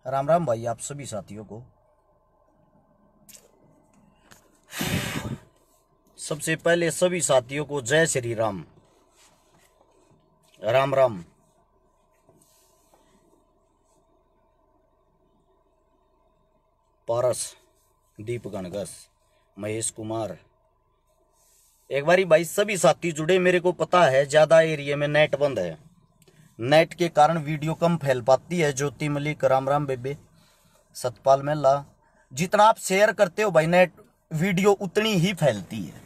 राम राम भाई आप सभी साथियों को। सबसे पहले सभी साथियों को जय श्री राम। राम राम। पारस, दीपक अनगस, महेश कुमार। एक बारी भाई सभी साथी जुड़े। मेरे को पता है ज्यादा एरिया में नेट बंद है, नेट के कारण वीडियो कम फैल पाती है। ज्योति मलिक, राम राम बेबे, सतपाल मेला। जितना आप शेयर करते हो भाई नेट वीडियो उतनी ही फैलती है।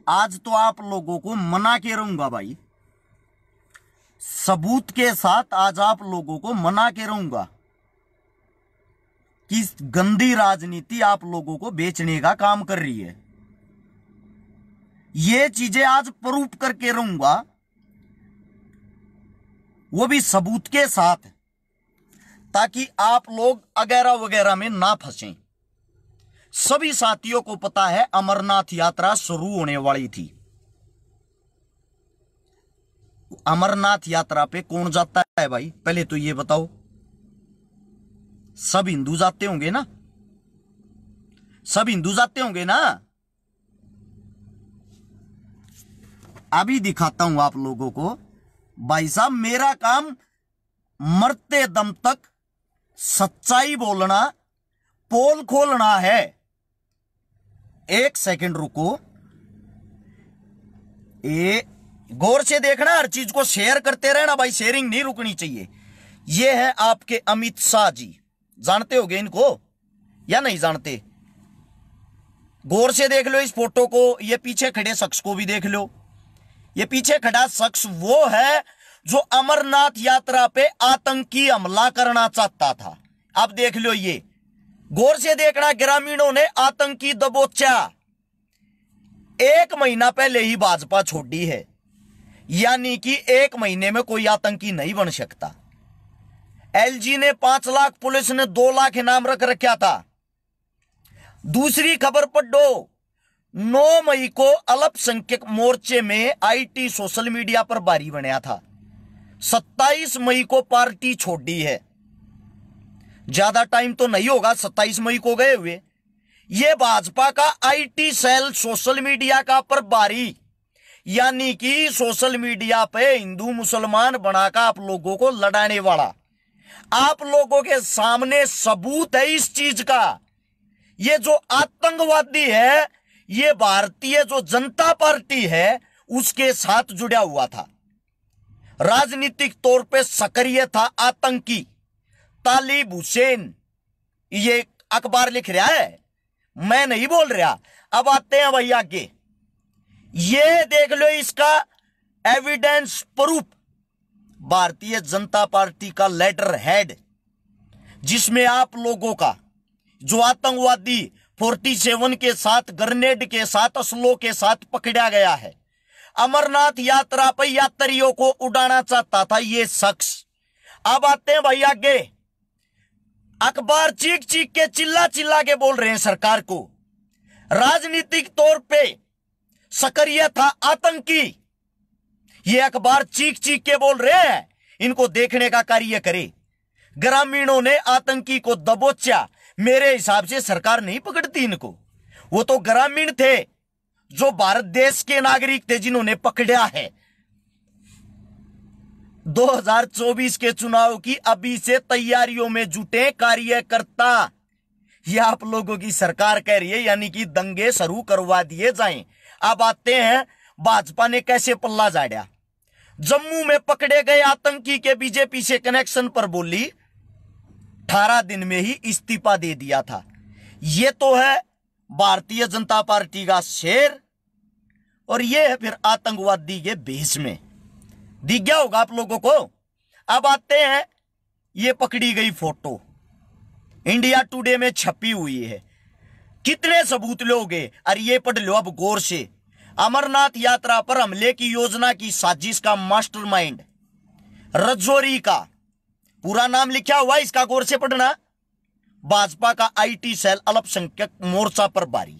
आज तो आप लोगों को मना के रहूंगा भाई, सबूत के साथ आज आप लोगों को मना के रहूंगा कि गंदी राजनीति आप लोगों को बेचने का काम कर रही है। ये चीजें आज प्रूफ करके रहूंगा, वो भी सबूत के साथ, ताकि आप लोग वगैरह वगैरह में ना फंसें। सभी साथियों को पता है अमरनाथ यात्रा शुरू होने वाली थी। अमरनाथ यात्रा पे कौन जाता है भाई, पहले तो ये बताओ। सब हिंदू जाते होंगे ना, सब हिंदू जाते होंगे ना। अभी दिखाता हूं आप लोगों को। भाई साहब मेरा काम मरते दम तक सच्चाई बोलना, पोल खोलना है। एक सेकंड रुको, गौर से देखना, हर चीज को शेयर करते रहना भाई, शेयरिंग नहीं रुकनी चाहिए। ये है आपके अमित शाह जी, जानते होगे इनको या नहीं जानते? गौर से देख लो इस फोटो को, ये पीछे खड़े शख्स को भी देख लो। ये पीछे खड़ा शख्स वो है जो अमरनाथ यात्रा पे आतंकी हमला करना चाहता था। अब देख लो, ये गौर से देखना, ग्रामीणों ने आतंकी दबोचा। 1 महीना पहले ही भाजपा छोड़ी है, यानी कि 1 महीने में कोई आतंकी नहीं बन सकता। एलजी ने 5 लाख, पुलिस ने 2 लाख इनाम रख रखा था। दूसरी खबर पढ़ो, 9 मई को अल्पसंख्यक मोर्चे में आईटी सोशल मीडिया पर भारी बनया था। 27 मई को पार्टी छोड़ी है। ज्यादा टाइम तो नहीं होगा 27 मई को गए हुए। यह भाजपा का आईटी सेल सोशल मीडिया का प्रभारी, यानी कि सोशल मीडिया पे हिंदू मुसलमान बनाकर आप लोगों को लड़ाने वाला। आप लोगों के सामने सबूत है इस चीज का। ये जो आतंकवादी है, ये भारतीय जो जनता पार्टी है उसके साथ जुड़ा हुआ था, राजनीतिक तौर पे सक्रिय था, आतंकी। तालिब हुसैन, ये अखबार लिख रहा है, मैं नहीं बोल रहा। अब आते हैं भाई आगे, ये देख लो इसका evidence proof. Bharatiya Janata party का लेटर हेड, जिसमें आप लोगों का जो आतंकवादी 47 के साथ, ग्रेनेड के साथ, असलों के साथ पकड़ा गया है, अमरनाथ यात्रा पर यात्रियों को उड़ाना चाहता था ये शख्स। अब आते हैं भाई आगे, अखबार चीख चीख के, चिल्ला चिल्ला के बोल रहे हैं सरकार को, राजनीतिक तौर पे सक्रिय था, आतंकी। ये अखबार चीख चीख के बोल रहे हैं, इनको देखने का कार्य करे। ग्रामीणों ने आतंकी को दबोचा। मेरे हिसाब से सरकार नहीं पकड़ती इनको, वो तो ग्रामीण थे जो भारत देश के नागरिक थे जिन्होंने पकड़ा है। 2024 के चुनाव की अभी से तैयारियों में जुटे कार्यकर्ता, यह आप लोगों की सरकार कह रही है, यानी कि दंगे शुरू करवा दिए जाएं। अब आते हैं भाजपा ने कैसे पल्ला झाड़ा। जम्मू में पकड़े गए आतंकी के बीजेपी से कनेक्शन पर बोली 18 दिन में ही इस्तीफा दे दिया था। यह तो है भारतीय जनता पार्टी का शेर, और यह है फिर आतंकवादी के भेष में। दिख गया होगा आप लोगों को। अब आते हैं, यह पकड़ी गई फोटो इंडिया टुडे में छपी हुई है। कितने सबूत लोगे? अरे ये पढ़ लो अब गौर से। अमरनाथ यात्रा पर हमले की योजना की साजिश का मास्टरमाइंड रजौरी का पूरा नाम लिखा हुआ, इसका गौर से पढ़ना। भाजपा का आईटी सेल अल्पसंख्यक मोर्चा पर भारी।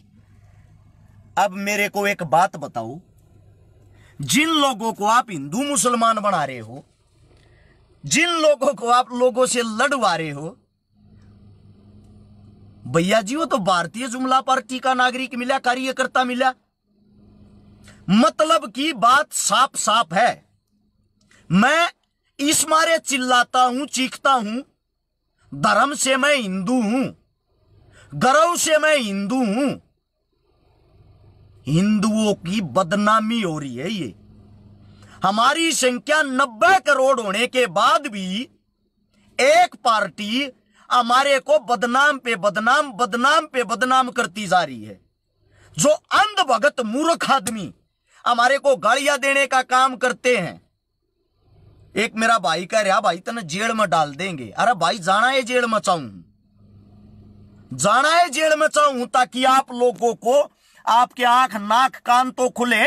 अब मेरे को एक बात बताओ, जिन लोगों को आप हिंदू मुसलमान बना रहे हो, जिन लोगों को आप लोगों से लड़वा रहे हो, भैया जी वो तो भारतीय जुमला पार्टी का नागरिक मिला, कार्यकर्ता मिला। मतलब की बात साफ साफ है। मैं इस मारे चिल्लाता हूं, चीखता हूं, धर्म से मैं हिंदू हूं, गर्व से मैं हिंदू हूं। हिंदुओं की बदनामी हो रही है। ये हमारी संख्या 90 करोड़ होने के बाद भी एक पार्टी हमारे को बदनाम पे बदनाम, बदनाम पे बदनाम करती जा रही है। जो अंधभगत मूर्ख आदमी हमारे को गालियां देने का काम करते हैं। एक मेरा भाई कह रहा, भाई तने जेल में डाल देंगे। अरे भाई जाना है जेल में चाहूं, जाना है जेल में चाहूं, ताकि आप लोगों को आपके आंख नाक कान तो खुले।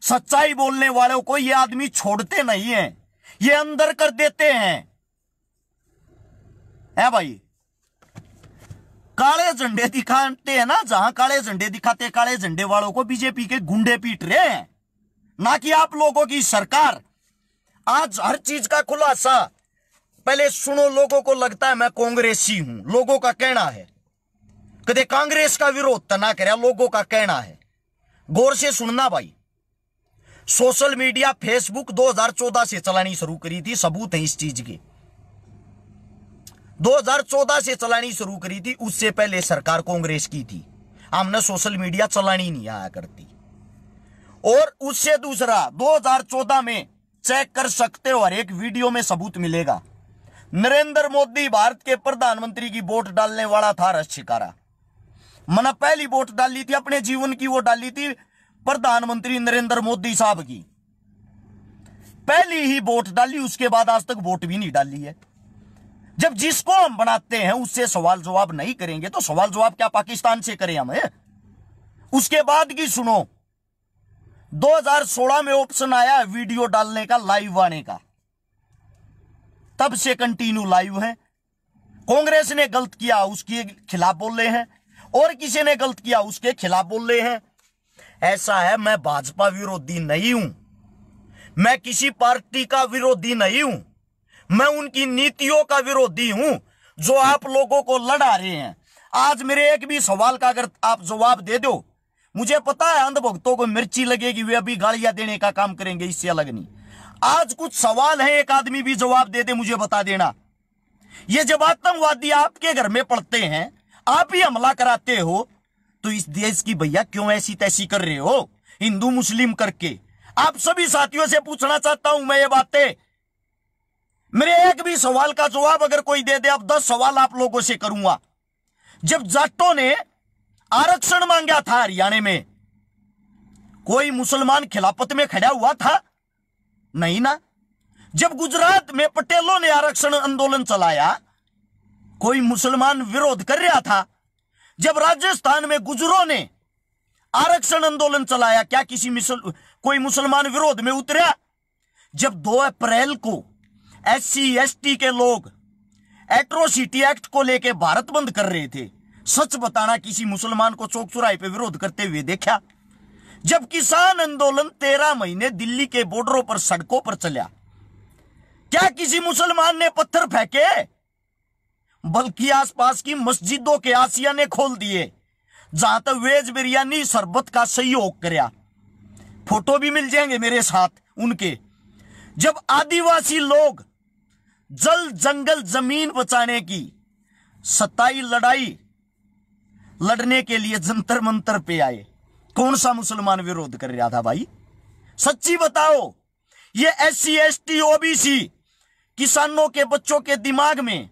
सच्चाई बोलने वालों को ये आदमी छोड़ते नहीं है, ये अंदर कर देते हैं। है भाई, काले झंडे दिखाते हैं ना, जहां काले झंडे दिखाते, काले झंडे वालों को बीजेपी के गुंडे पीट रहे हैं, ना कि आप लोगों की सरकार। आज हर चीज का खुलासा पहले सुनो। लोगों को लगता है मैं कांग्रेसी हूं, लोगों का कहना है। कदे कांग्रेस का विरोध तो ना करे, लोगों का कहना है। गौर से सुनना भाई। सोशल मीडिया फेसबुक 2014 से चलानी शुरू करी थी, सबूत है इस चीज के। 2014 से चलानी शुरू करी थी, उससे पहले सरकार कांग्रेस की थी। हमने सोशल मीडिया चलानी नहीं आया करती। और उससे दूसरा 2014 में चेक कर सकते हो, हर एक वीडियो में सबूत मिलेगा। नरेंद्र मोदी भारत के प्रधानमंत्री की वोट डालने वाला था रस शिकारा। मैंने पहली वोट डाली थी अपने जीवन की, वो डाली थी प्रधानमंत्री नरेंद्र मोदी साहब की। पहली ही वोट डाली, उसके बाद आज तक वोट भी नहीं डाली है। जब जिसको हम बनाते हैं उससे सवाल जवाब नहीं करेंगे तो सवाल जवाब क्या पाकिस्तान से करें हम? उसके बाद की सुनो। 2016 में ऑप्शन आया वीडियो डालने का, लाइव आने का, तब से कंटिन्यू लाइव है। कांग्रेस ने गलत किया उसके खिलाफ बोल रहे हैं, और किसी ने गलत किया उसके खिलाफ बोल रहे हैं। ऐसा है, मैं भाजपा विरोधी नहीं हूं, मैं किसी पार्टी का विरोधी नहीं हूं, मैं उनकी नीतियों का विरोधी हूं जो आप लोगों को लड़ा रहे हैं। आज मेरे एक भी सवाल का अगर आप जवाब दे दो, मुझे पता है अंधभक्तों को मिर्ची लगेगी, वे अभी गालियां देने का काम करेंगे, इससे अलग नहीं। आज कुछ सवाल है, एक आदमी भी जवाब दे दे, मुझे बता देना। ये जब आतंकवादी आपके घर में पड़ते हैं, आप ही हमला कराते हो, तो इस देश की भैया क्यों ऐसी तैसी कर रहे हो हिंदू मुस्लिम करके? आप सभी साथियों से पूछना चाहता हूं मैं ये बातें। मेरे एक भी सवाल का जवाब अगर कोई दे दे, अब 10 सवाल आप लोगों से करूंगा। जब जाटों ने आरक्षण मांगा था हरियाणा में, कोई मुसलमान खिलाफत में खड़ा हुआ था? नहीं ना। जब गुजरात में पटेलों ने आरक्षण आंदोलन चलाया, कोई मुसलमान विरोध कर रहा था? जब राजस्थान में गुजरों ने आरक्षण आंदोलन चलाया, क्या कोई मुसलमान विरोध में उतरा? जब 2 अप्रैल को SC ST के लोग एट्रोसिटी एक्ट को लेकर भारत बंद कर रहे थे, सच बताना किसी मुसलमान को चौक चौराहे पे विरोध करते हुए देखा? जब किसान आंदोलन 13 महीने दिल्ली के बॉर्डरों पर सड़कों पर चला, क्या किसी मुसलमान ने पत्थर फेंके? बल्कि आसपास की मस्जिदों के आसियाने खोल दिए, जहां तक वेज बिरयानी शरबत का सहयोग करया। फोटो भी मिल जाएंगे मेरे साथ उनके। जब आदिवासी लोग जल जंगल जमीन बचाने की सताई लड़ाई लड़ने के लिए जंतर मंतर पे आए, कौन सा मुसलमान विरोध कर रहा था भाई? सच्ची बताओ। ये SC ST OBC किसानों के बच्चों के दिमाग में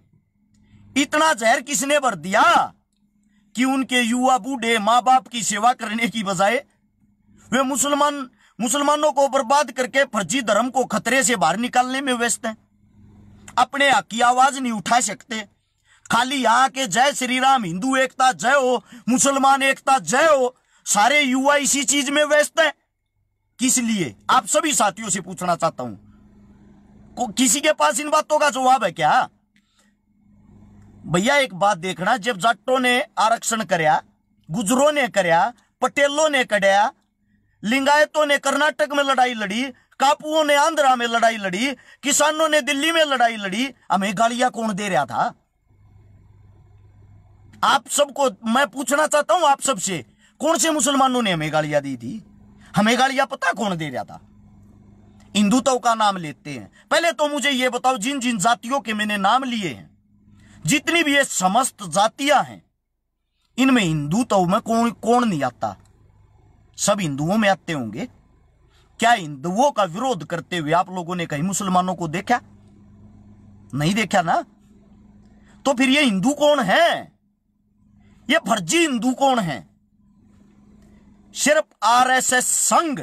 इतना जहर किसने भर दिया कि उनके युवा बूढ़े मां बाप की सेवा करने की बजाय वे मुसलमानों को बर्बाद करके फर्जी धर्म को खतरे से बाहर निकालने में व्यस्त हैं। अपने हक की आवाज नहीं उठा सकते, खाली यहां के जय श्री राम, हिंदू एकता जय हो, मुसलमान एकता जय हो, सारे युवा इसी चीज में व्यस्त हैं। किस लिए? आप सभी साथियों से पूछना चाहता हूं, किसी के पास इन बातों का जवाब है क्या? भैया एक बात देखना, जब जाटों ने आरक्षण करया, गुजरों ने करया, पटेलों ने करया, लिंगायतों ने कर्नाटक में लड़ाई लड़ी, टापुओं ने आंध्रा में लड़ाई लड़ी, किसानों ने दिल्ली में लड़ाई लड़ी, हमें गालियां कौन दे रहा था? आप सबको मैं पूछना चाहता हूं, आप सबसे, कौन से मुसलमानों ने हमें गालियां दी थी? हमें गालियां पता कौन दे रहा था? हिंदुत्व का नाम लेते हैं। पहले तो मुझे यह बताओ, जिन जिन जातियों के मैंने नाम लिए हैं, जितनी भी ये समस्त जातियां हैं, इनमें हिंदुत्व में कौन कौन नहीं आता? सब हिंदुओं में आते होंगे। क्या हिंदुओं का विरोध करते हुए आप लोगों ने कहीं मुसलमानों को देखा? नहीं देखा ना? तो फिर ये हिंदू कौन है? ये फर्जी हिंदू कौन है? सिर्फ आरएसएस संघ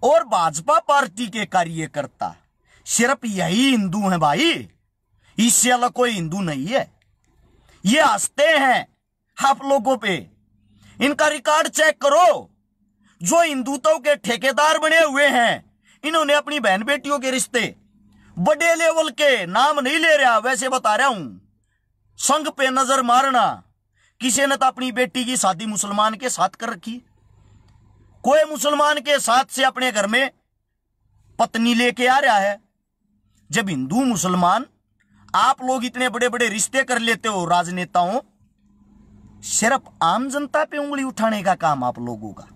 और भाजपा पार्टी के कार्यकर्ता, सिर्फ यही हिंदू हैं भाई, इससे अलग कोई हिंदू नहीं है। ये हंसते हैं आप लोगों पे, इनका रिकॉर्ड चेक करो। जो हिंदुत्व के ठेकेदार बने हुए हैं, इन्होंने अपनी बहन बेटियों के रिश्ते बड़े लेवल के, नाम नहीं ले रहा, वैसे बता रहा हूं, संघ पे नजर मारना। किसी ने तो अपनी बेटी की शादी मुसलमान के साथ कर रखी, कोई मुसलमान के साथ से अपने घर में पत्नी लेके आ रहा है। जब हिंदू मुसलमान आप लोग इतने बड़े बड़े रिश्ते कर लेते हो राजनेताओं, सिर्फ आम जनता पे उंगली उठाने का काम आप लोगों का,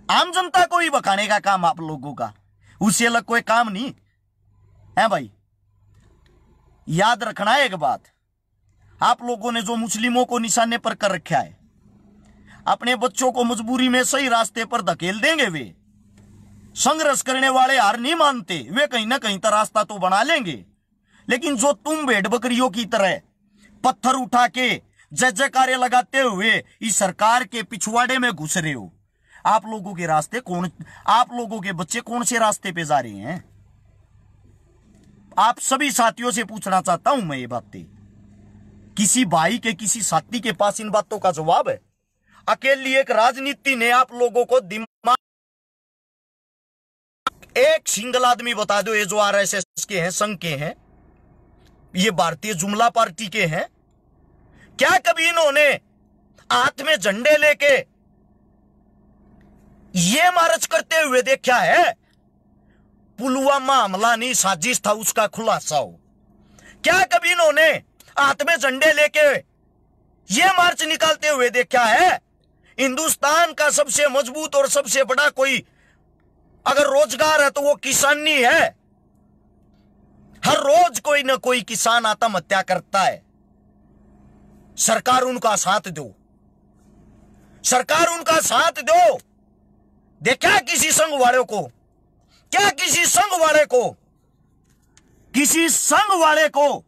आम जनता को ही बकाने का काम आप लोगों का, उससे अलग कोई काम नहीं है भाई। याद रखना एक बात, आप लोगों ने जो मुस्लिमों को निशाने पर कर रखा है, अपने बच्चों को मजबूरी में सही रास्ते पर धकेल देंगे। वे संघर्ष करने वाले हार नहीं मानते, वे कहीं ना कहीं तो रास्ता तो बना लेंगे। लेकिन जो तुम भेड़ बकरियों की तरह पत्थर उठा के जय जयकारे लगाते हुए इस सरकार के पिछवाड़े में घुस रहे हो, आप लोगों के रास्ते कौन, आप लोगों के बच्चे कौन से रास्ते पे जा रहे हैं? आप सभी साथियों से पूछना चाहता हूं मैं ये बातें। किसी भाई के, किसी साथी के पास इन बातों का जवाब है? अकेली एक राजनीति ने आप लोगों को दिमाग, एक सिंगल आदमी बता दो, ये जो आरएसएस के हैं, संघ के हैं, ये भारतीय जुमला पार्टी के हैं, क्या कभी इन्होंने हाथ में झंडे लेके ये मार्च करते हुए देखा है? पुलवामा हमला नहीं, साजिश था, उसका खुलासा हो। क्या कभी इन्होंने हाथ में झंडे लेके ये मार्च निकालते हुए देखा है? हिंदुस्तान का सबसे मजबूत और सबसे बड़ा कोई अगर रोजगार है तो वो किसानी है। हर रोज कोई ना कोई किसान आत्महत्या करता है। सरकार उनका साथ दो, सरकार उनका साथ दो। देखा किसी संघ वाले को? क्या किसी संघ वाले को, किसी संघ वाले को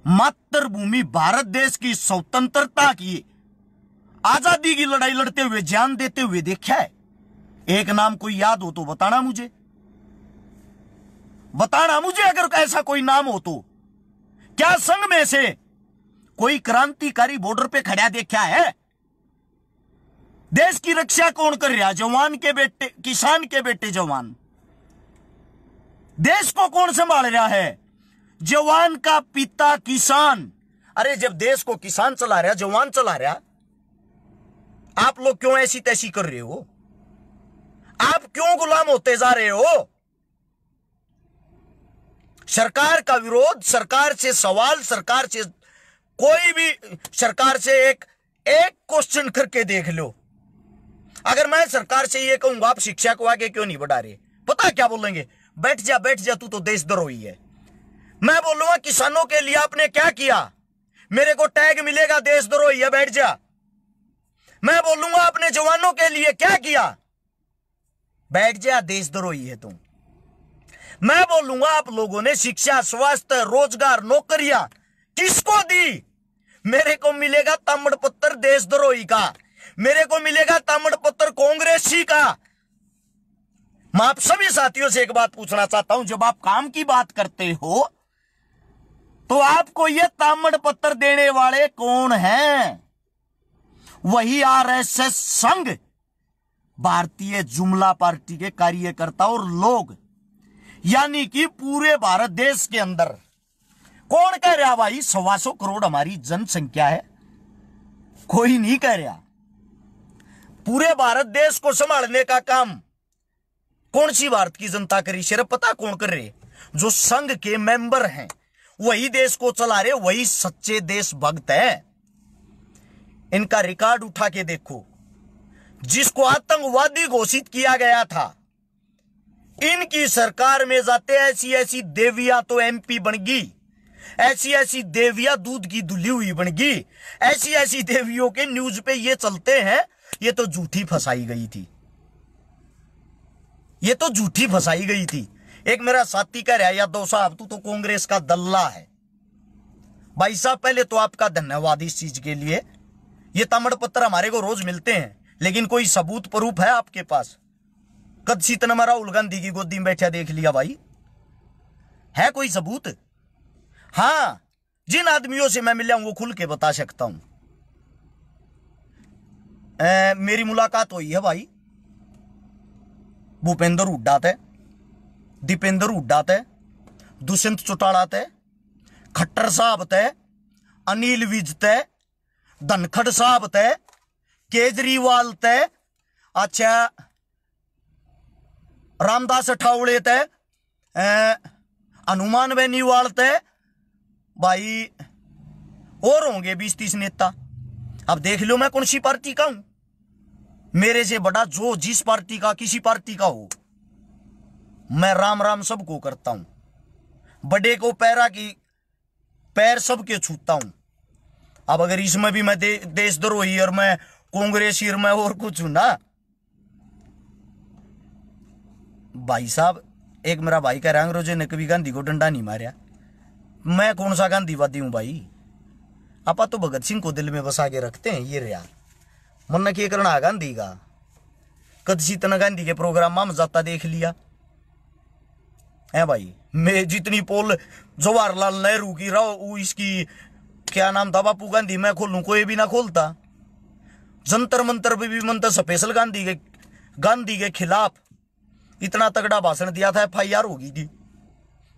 मातृभूमि भारत देश की स्वतंत्रता की, आजादी की लड़ाई लड़ते हुए, जान देते हुए देखा है? एक नाम कोई याद हो तो बताना मुझे, बताना मुझे अगर ऐसा कोई नाम हो तो। क्या संघ में से कोई क्रांतिकारी बॉर्डर पे खड़ा देखा है? देश की रक्षा कौन कर रहा? जवान के बेटे, किसान के बेटे जवान। देश को कौन संभाल रहा है? जवान का पिता किसान। अरे जब देश को किसान चला रहा, जवान चला रहा, आप लोग क्यों ऐसी तैसी कर रहे हो? आप क्यों गुलाम होते जा रहे हो? सरकार का विरोध, सरकार से सवाल, सरकार से कोई भी, सरकार से एक क्वेश्चन करके देख लो। अगर मैं सरकार से ये कहूंगा आप शिक्षा को आगे क्यों नहीं बढ़ा रहे, पता क्या बोलेंगे? बैठ जा बैठ जा, तू तो देशद्रोही है। मैं बोलूंगा किसानों के लिए आपने क्या किया? मेरे को टैग मिलेगा देशद्रोही है, बैठ जा। मैं बोलूंगा अपने जवानों के लिए क्या किया? बैठ जा, देशद्रोही है तुम। मैं बोलूंगा आप लोगों ने शिक्षा, स्वास्थ्य, रोजगार, नौकरियां किसको दी? मेरे को मिलेगा ताम्रपत्र देशद्रोही का, मेरे को मिलेगा ताम्रपत्र कांग्रेसी का। मैं आप सभी साथियों से एक बात पूछना चाहता हूं, जब आप काम की बात करते हो तो आपको यह ताम्रपत्र देने वाले कौन हैं? वही आरएसएस संघ, भारतीय जुमला पार्टी के कार्यकर्ता और लोग, यानी कि पूरे भारत देश के अंदर कौन कह रहा भाई 125 करोड़ हमारी जनसंख्या है? कोई नहीं कह रहा। पूरे भारत देश को संभालने का काम कौन सी भारत की जनता करी? सिर्फ पता कौन कर रहे? जो संघ के मेंबर हैं, वही देश को चला रहे, वही सच्चे देशभक्त हैं। इनका रिकॉर्ड उठा के देखो। जिसको आतंकवादी घोषित किया गया था, इनकी सरकार में जाते ऐसी ऐसी देवियां तो एमपी बन गई, ऐसी ऐसी देवियां दूध की धुली हुई बन गई, ऐसी ऐसी देवियों के न्यूज पे ये चलते हैं, ये तो झूठी फंसाई गई थी, ये तो झूठी फंसाई गई थी। एक मेरा साथी कह रहा है, यादव साहब तू तो कांग्रेस का दल्ला है। भाई साहब पहले तो आपका धन्यवाद इस चीज के लिए। ये तामड़ पत्र हमारे को रोज मिलते हैं, लेकिन कोई सबूत प्रूफ है आपके पास? कद सीतन राहुल गांधी की गोदी में बैठा देख लिया भाई, है कोई सबूत? हाँ, जिन आदमियों से मैं मिला हूं वो खुल के बता सकता हूं। मेरी मुलाकात हुई है भाई भूपेंद्र हुड्डा थे, दीपेंद्र हुड्डा थे, दुष्यंत चौटाला थे, खट्टर साहब थे, अनिल विज थे, धनखड़ साहब थे, केजरीवाल थे, अच्छा रामदास अठावले थे, हनुमान बेनीवाल थे भाई, और होंगे 20-30 नेता। अब देख लो मैं कौन सी पार्टी का हूं। मेरे से बड़ा जो जिस पार्टी का किसी पार्टी का हो, मैं राम राम सबको करता हूं। बड़े को पैरा की पैर सबके छूता हूं। अब अगर इसमें भी मैं देशद्रोही और मैं कांग्रेसी और मैं और कुछ हूं ना भाई साहब। एक मेरा भाई कह रहा है अंग्रेजों ने कभी गांधी को डंडा नहीं मारा। मैं कौन सा गांधीवादी हूं भाई? आपा तो भगत सिंह को दिल में बसा के रखते हैं। ये रहा मन के करना गांधी का। कद सीतना गांधी के प्रोग्राम में जाता देख लिया है भाई। मैं जितनी पोल जवाहरलाल नेहरू की रहो, इसकी क्या नाम था बापू गांधी, मैं खोलूं कोई भी ना खोलता। जंतर मंतर पे भी मंत्र स्पेशल गांधी के खिलाफ इतना तगड़ा भाषण दिया था, FIR होगी थी,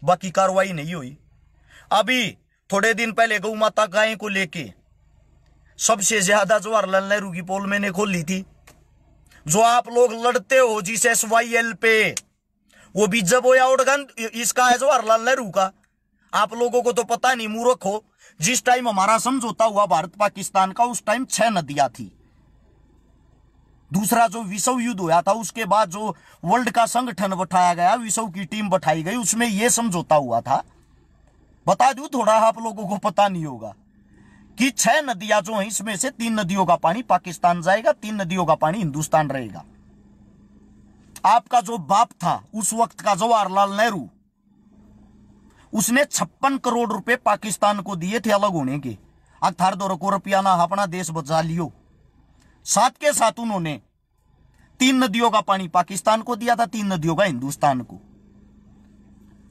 बाकी कार्रवाई नहीं हुई। अभी थोड़े दिन पहले गौ माता गाय को लेके सबसे ज्यादा जवाहरलाल नेहरू की पोल मैंने खोली थी। जो आप लोग लड़ते हो जिस SYL पे, वो भी जब होया और इसका है जवाहरलाल नेहरू का। आप लोगों को तो पता नहीं, मूर्ख हो। जिस टाइम हमारा समझौता हुआ भारत पाकिस्तान का, उस टाइम 6 नदियां थी। दूसरा जो विश्व युद्ध हुआ था, उसके बाद जो वर्ल्ड का संगठन बैठाया गया, विश्व की टीम बैठाई गई, उसमें यह समझौता हुआ था। बता दूं थोड़ा, आप लोगों को पता नहीं होगा कि 6 नदियां जो हैं, इसमें से 3 नदियों का पानी पाकिस्तान जाएगा, 3 नदियों का पानी हिंदुस्तान रहेगा। आपका जो बाप था उस वक्त का जवाहरलाल नेहरू, उसने 56 करोड़ रुपए पाकिस्तान को दिए थे अलग होने के। अठार 2 रुपया ना अपना देश बचा लियो। साथ के साथ उन्होंने 3 नदियों का पानी पाकिस्तान को दिया था, 3 नदियों का हिंदुस्तान को।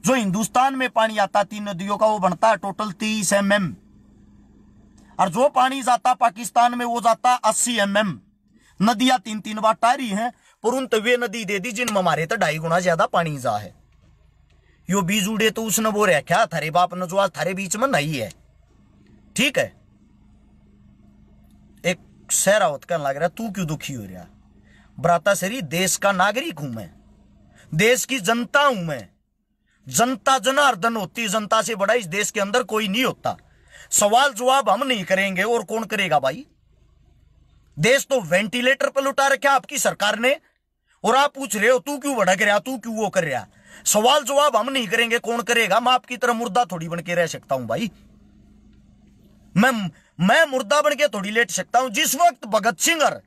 जो हिंदुस्तान में पानी आता 3 नदियों का, वो बनता है टोटल 30 mm, और जो पानी जाता पाकिस्तान में वो जाता 80 mm। नदियां 3-3 बार टारी हैं, परंतु वे नदी दे दी जिनमें हमारे तो 2.5 गुना ज्यादा पानी जा है। यो बीज उड़े तो उसने वो रखा थारे बाप ने, जो आज थारे बीच में नहीं है। ठीक है, एक सहरावत कहने लग रहा, तू क्यों दुखी हो रहा? ब्राता सरी, देश का नागरिक हूं मैं, देश की जनता हूं मैं। जनता जनार्दन होती है, जनता से बड़ा इस देश के अंदर कोई नहीं होता। सवाल जवाब हम नहीं करेंगे और कौन करेगा भाई? देश तो वेंटिलेटर पर लुटा रखा आपकी सरकार ने, और आप पूछ रहे हो तू क्यों भड़क रहा, तू क्यों वो कर रहा? सवाल जवाब हम नहीं करेंगे, कौन करेगा? मैं आपकी तरह मुर्दा थोड़ी बन के रह सकता हूं भाई। मैं मुर्दा बन के थोड़ी लेट सकता हूं। जिस वक्त भगत सिंह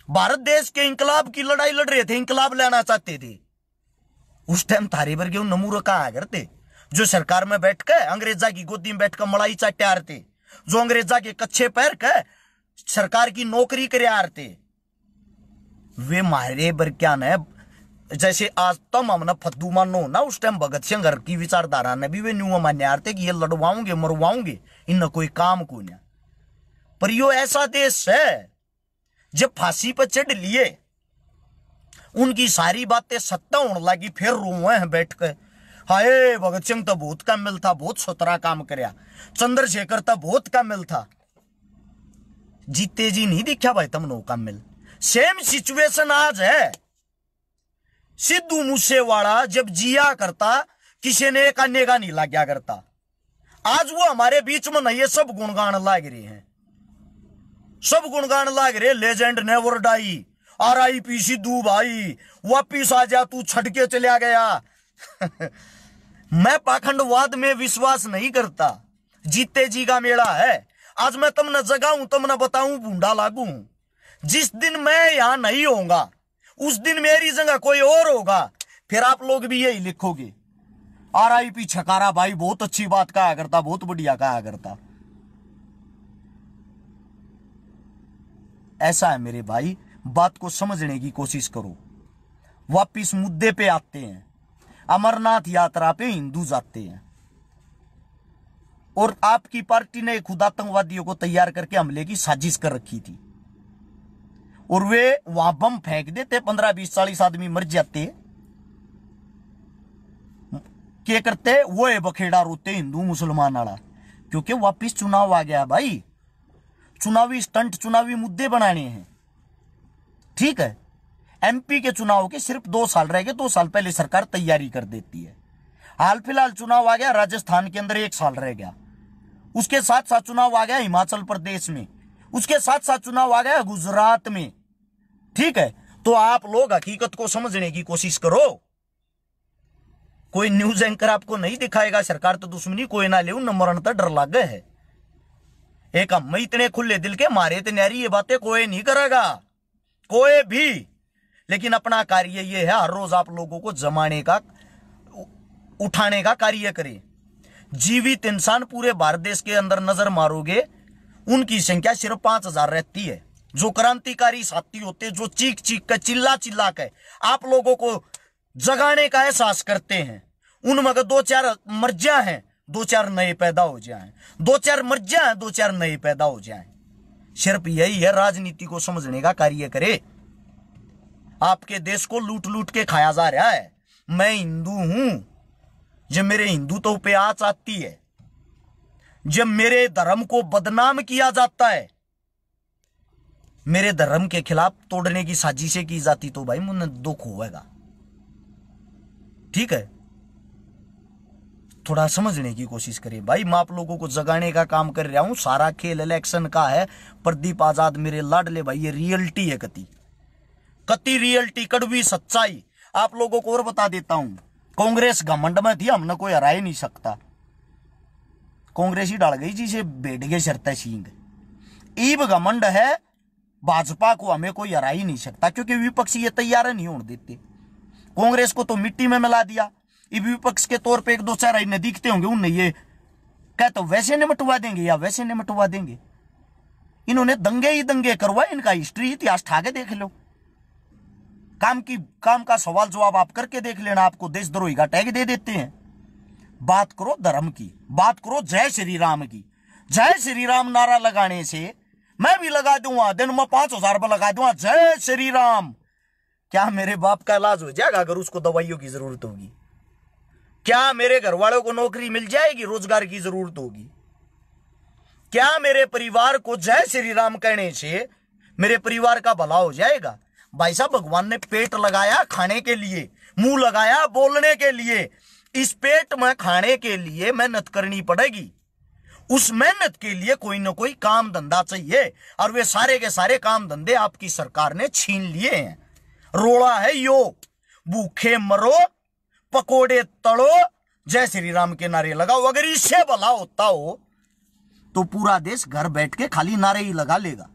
भारत देश के इंकलाब की लड़ाई लड़ रहे थे, इंकलाब लाना चाहते थे, उस टाइम थारे पर क्यों नमूर कहा करते? जो सरकार में बैठकर अंग्रेजा की गोदी में बैठकर मलाई चाटे आ रहे थे, जो अंग्रेजा के कच्चे पैर के सरकार की नौकरी करे आ रहे थे, वे मारे बर क्या न, जैसे आज तुम हमने फद्दू मानो ना, उस टाइम भगत सिंह की विचारधारा ने भी वे न्यू मान्य आते कि ये लड़वाओगे मरवाओगे, इन कोई काम को नहीं। पर यो ऐसा देश है जब फांसी पर चढ़ लिए, उनकी सारी बातें सत्ता होने लगी, फिर रोए हैं बैठ कर, हाय भगत सिंह तो बहुत कामिल था, बहुत सतरा काम करया, चंद्रशेखर तो बहुत कामिल था। जीते जी नहीं दिखा भाई तुम नो कामिल। सेम सिचुएशन आज है। सिद्धू मूसेवाला जब जिया करता किसी ने एक अन्य का नहीं लाग्या करता। आज वो हमारे बीच में नहीं है, सब गुणगान लाग रहे हैं, सब गुणगान लाग रहे। Legend never die, RIP Sidhu भाई, वापिस आ जा, तू छट के चला गया। मैं पाखंडवाद में विश्वास नहीं करता, जीते जी का मेला है। आज मैं तुमने जगाऊं, तुमने बताऊं, बूंदा लागू। जिस दिन मैं यहां नहीं होऊंगा उस दिन मेरी जगह कोई और होगा, फिर आप लोग भी यही लिखोगे RIP छकारा भाई, बहुत अच्छी बात कहा करता, बहुत बढ़िया कहा करता। ऐसा है मेरे भाई, बात को समझने की कोशिश करो। वापिस मुद्दे पे आते हैं। अमरनाथ यात्रा पे हिंदू जाते हैं और आपकी पार्टी ने खुद आतंकवादियों को तैयार करके हमले की साजिश कर रखी थी और वे वहां बम फेंक देते, 15, 20, 40 आदमी मर जाते। क्या करते वो है बखेड़ा रोते हिंदू मुसलमान वाला, क्योंकि वापिस चुनाव आ गया भाई। चुनावी स्टंट, चुनावी मुद्दे बनाने हैं, ठीक है। MP के चुनाव के सिर्फ 2 साल रह गए, 2 साल पहले सरकार तैयारी कर देती है। हाल फिलहाल चुनाव आ गया राजस्थान के अंदर, 1 साल रह गया। उसके साथ साथ चुनाव आ गया हिमाचल प्रदेश में, उसके साथ साथ चुनाव आ गया गुजरात में, ठीक है। तो आप लोग हकीकत को समझने की कोशिश करो। कोई न्यूज एंकर आपको नहीं दिखाएगा सरकार तो दुश्मनी कोई ना ले, न मरण तो डर लग गए है। एक हम इतने खुले दिल के मारे तो न्यारी ये बातें कोई नहीं करेगा, कोई भी। लेकिन अपना कार्य ये है, हर रोज आप लोगों को जमाने का, उठाने का कार्य करे। जीवित इंसान पूरे भारत देश के अंदर नजर मारोगे, उनकी संख्या सिर्फ 5000 रहती है। जो क्रांतिकारी साथी होते, जो चीख चीख कर, चिल्ला चिल्ला कर आप लोगों को जगाने का एहसास करते हैं, उनमें अगर 2-4 मर्जियां हैं, 2-4 नए पैदा हो जाएं, 2-4 मर्जियां हैं, 2-4 नए पैदा हो जाएं। सिर्फ यही है, राजनीति को समझने का कार्य करे। आपके देश को लूट लूट के खाया जा रहा है। मैं हिंदू हूं, जब मेरे हिंदुत्व पे आंच आती है, जब मेरे धर्म को बदनाम किया जाता है, मेरे धर्म के खिलाफ तोड़ने की साजिशें की जाती, तो भाई मुझे दुख होगा, ठीक है। थोड़ा समझने की कोशिश करिए भाई। मैं आप लोगों को जगाने का काम कर रहा हूं। सारा खेल इलेक्शन का है। प्रदीप आजाद मेरे लाडले भाई, ये रियलिटी है, कति रियलिटी, कड़वी सच्चाई। आप लोगों को और बता देता हूं, कांग्रेस घमंड में थी, हमने कोई हरा ही नहीं सकता। कांग्रेस ही डाल गई जिसे बैठ गए शर्त सिंह। ईब घमंड है भाजपा को, हमें कोई हरा ही नहीं सकता, क्योंकि विपक्षी ये तैयार नहीं होने देते। कांग्रेस को तो मिट्टी में मिला दिया। विपक्ष के तौर पे 1-2 चार दिखते होंगे, उन्हें ये क्या तो वैसे निमटवा देंगे या वैसे निमटवा देंगे। इन्होंने दंगे ही दंगे करवाए। इनका हिस्ट्री, इतिहास ठाके देख लो। काम का सवाल जवाब आप करके देख लेना, आपको देशद्रोही का टैग दे देते हैं। बात करो धर्म की, बात करो जय श्री राम की। जय श्री राम नारा लगाने से मैं भी लगा दूंगा, दिन में 5000 रुपये लगा दूंगा, जय श्री राम। क्या मेरे बाप का इलाज हो जाएगा अगर उसको दवाइयों की जरूरत होगी? क्या मेरे घर वालों को नौकरी मिल जाएगी, रोजगार की जरूरत होगी? क्या मेरे परिवार को जय श्री राम कहने से मेरे परिवार का भला हो जाएगा? भाई साहब, भगवान ने पेट लगाया खाने के लिए, मुंह लगाया बोलने के लिए। इस पेट में खाने के लिए मेहनत करनी पड़ेगी। उस मेहनत के लिए कोई ना कोई काम धंधा चाहिए, और वे सारे के सारे काम धंधे आपकी सरकार ने छीन लिए हैं। रोड़ा है यो, भूखे मरो, पकोड़े तड़ो, जय श्री राम के नारे लगाओ। अगर इससे भला होता हो तो पूरा देश घर बैठ के खाली नारे ही लगा लेगा।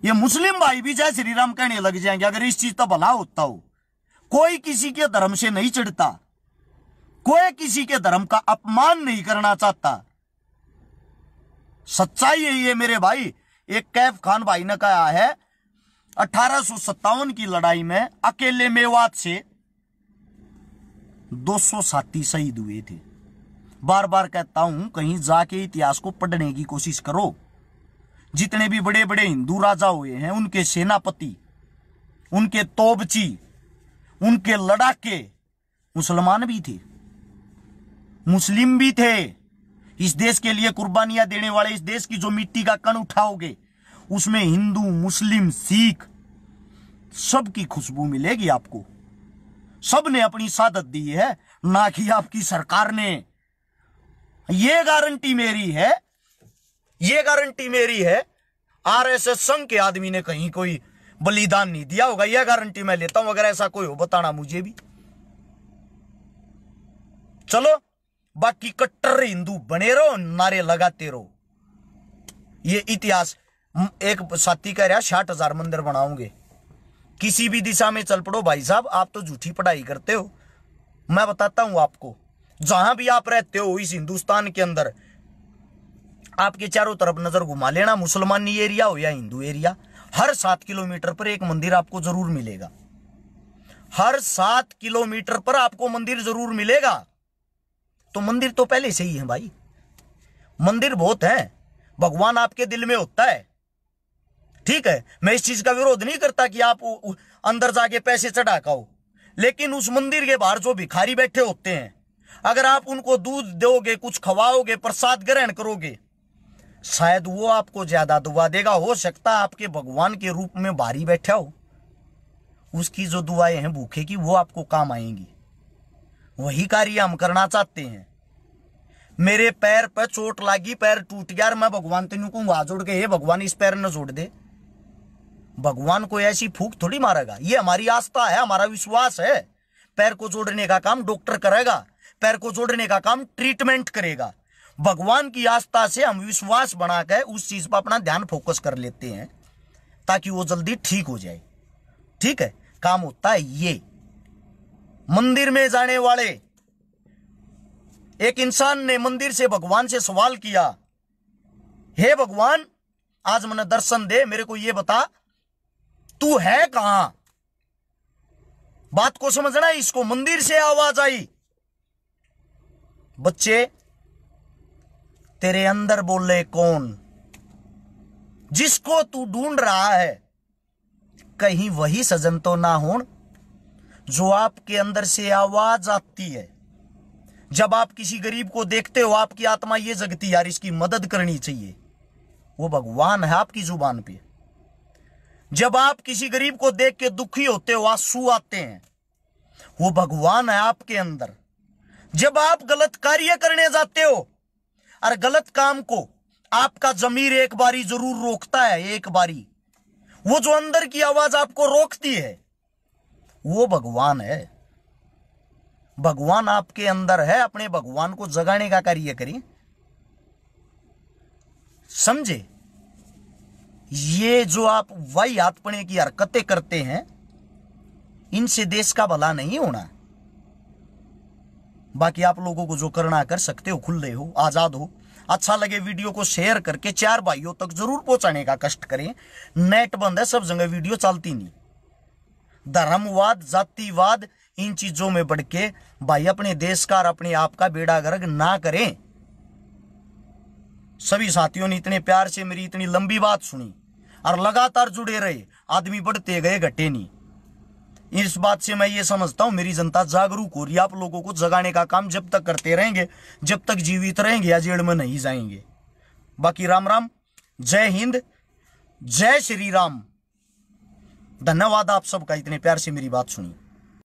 ये मुस्लिम भाई भी जय श्री राम कहने लग जाएंगे अगर इस चीज का भला होता हो। कोई किसी के धर्म से नहीं चिढ़ता, कोई किसी के धर्म का अपमान नहीं करना चाहता। सच्चाई यही है मेरे भाई। एक कैफ खान भाई ने कहा है 1857 की लड़ाई में अकेले मेवात से 200 साथी शहीद हुए थे। बार बार कहता हूं, कहीं जाके इतिहास को पढ़ने की कोशिश करो। जितने भी बड़े बड़े हिंदू राजा हुए हैं, उनके सेनापति, उनके तोबची, उनके लड़ाके मुसलमान भी थे, मुस्लिम भी थे। इस देश के लिए कुर्बानियां देने वाले, इस देश की जो मिट्टी का कण उठाओगे उसमें हिंदू, मुस्लिम, सिख सबकी खुशबू मिलेगी आपको। सबने अपनी शहादत दी है, ना कि आपकी सरकार ने। ये गारंटी मेरी है, ये गारंटी मेरी है। आरएसएस संघ के आदमी ने कहीं कोई बलिदान नहीं दिया होगा, यह गारंटी मैं लेता हूं। अगर ऐसा कोई हो बताना मुझे भी। चलो, बाकी कट्टर हिंदू बने रहो, नारे लगाते रहो। ये इतिहास, एक साथी कह रहा 60,000 मंदिर बनाओगे, किसी भी दिशा में चल पड़ो भाई साहब, आप तो झूठी पढ़ाई करते हो। मैं बताता हूं आपको, जहां भी आप रहते हो इस हिंदुस्तान के अंदर, आपके चारों तरफ नजर घुमा लेना, मुसलमानी एरिया हो या हिंदू एरिया, हर 7 किलोमीटर पर एक मंदिर आपको जरूर मिलेगा। हर 7 किलोमीटर पर आपको मंदिर जरूर मिलेगा। तो मंदिर तो पहले से ही है भाई, मंदिर बहुत है, भगवान आपके दिल में होता है। ठीक है, मैं इस चीज का विरोध नहीं करता कि आप अंदर जाके पैसे चढ़ा खाओ, लेकिन उस मंदिर के बाहर जो भिखारी बैठे होते हैं, अगर आप उनको दूध दोगे, कुछ खवाओगे, प्रसाद ग्रहण करोगे, शायद वो आपको ज्यादा दुआ देगा। हो सकता है आपके भगवान के रूप में बाहरी बैठा हो, उसकी जो दुआएं हैं भूखे की, वो आपको काम आएंगी। वही कार्य हम करना चाहते हैं। मेरे पैर पर चोट लगी, पैर टूट गया, मैं भगवान तेनू को हाथ जोड़ के, हे भगवान इस पैर न जोड़ दे। भगवान को ऐसी फूंक थोड़ी मारेगा। ये हमारी आस्था है, हमारा विश्वास है। पैर को जोड़ने का काम डॉक्टर करेगा, पैर को जोड़ने का काम ट्रीटमेंट करेगा। भगवान की आस्था से हम विश्वास बनाकर उस चीज पर अपना ध्यान फोकस कर लेते हैं ताकि वो जल्दी ठीक हो जाए। ठीक है, काम होता है ये। मंदिर में जाने वाले एक इंसान ने मंदिर से भगवान से सवाल किया, हे भगवान आज मैंने दर्शन दे, मेरे को ये बता तू है कहां। बात को समझना, इसको मंदिर से आवाज आई, बच्चे तेरे अंदर बोले कौन, जिसको तू ढूंढ रहा है, कहीं वही सजन तो ना हो जो आपके अंदर से आवाज आती है। जब आप किसी गरीब को देखते हो, आपकी आत्मा ये जगती यार इसकी मदद करनी चाहिए, वो भगवान है आपकी जुबान पे। जब आप किसी गरीब को देख के दुखी होते हो, आंसू आते हैं, वो भगवान है आपके अंदर। जब आप गलत कार्य करने जाते हो और गलत काम को आपका जमीर एक बारी जरूर रोकता है, एक बारी, वो जो अंदर की आवाज आपको रोकती है, वो भगवान है। भगवान आपके अंदर है, अपने भगवान को जगाने का कार्य करिए। समझे? ये जो आप वाहियातपने की हरकतें करते हैं, इनसे देश का भला नहीं होना। बाकी आप लोगों को जो करना कर सकते हो, खुले हो, आजाद हो। अच्छा लगे वीडियो को शेयर करके 4 भाइयों तक जरूर पहुंचाने का कष्ट करें। नेट बंद है, सब जगह वीडियो चलती नहीं। धर्मवाद, जातिवाद, इन चीजों में बढ़ के भाई अपने देश का और अपने आप का बेड़ा गर्क ना करें। सभी साथियों ने इतने प्यार से मेरी इतनी लंबी बात सुनी और लगातार जुड़े रहे, आदमी बढ़ते गए, घटे नहीं। इस बात से मैं ये समझता हूं मेरी जनता जागरूक हो रही है। आप लोगों को जगाने का काम जब तक करते रहेंगे, जब तक जीवित रहेंगे या जेल में नहीं जाएंगे। बाकी राम राम, जय हिंद, जय श्री राम। धन्यवाद आप सबका इतने प्यार से मेरी बात सुनी।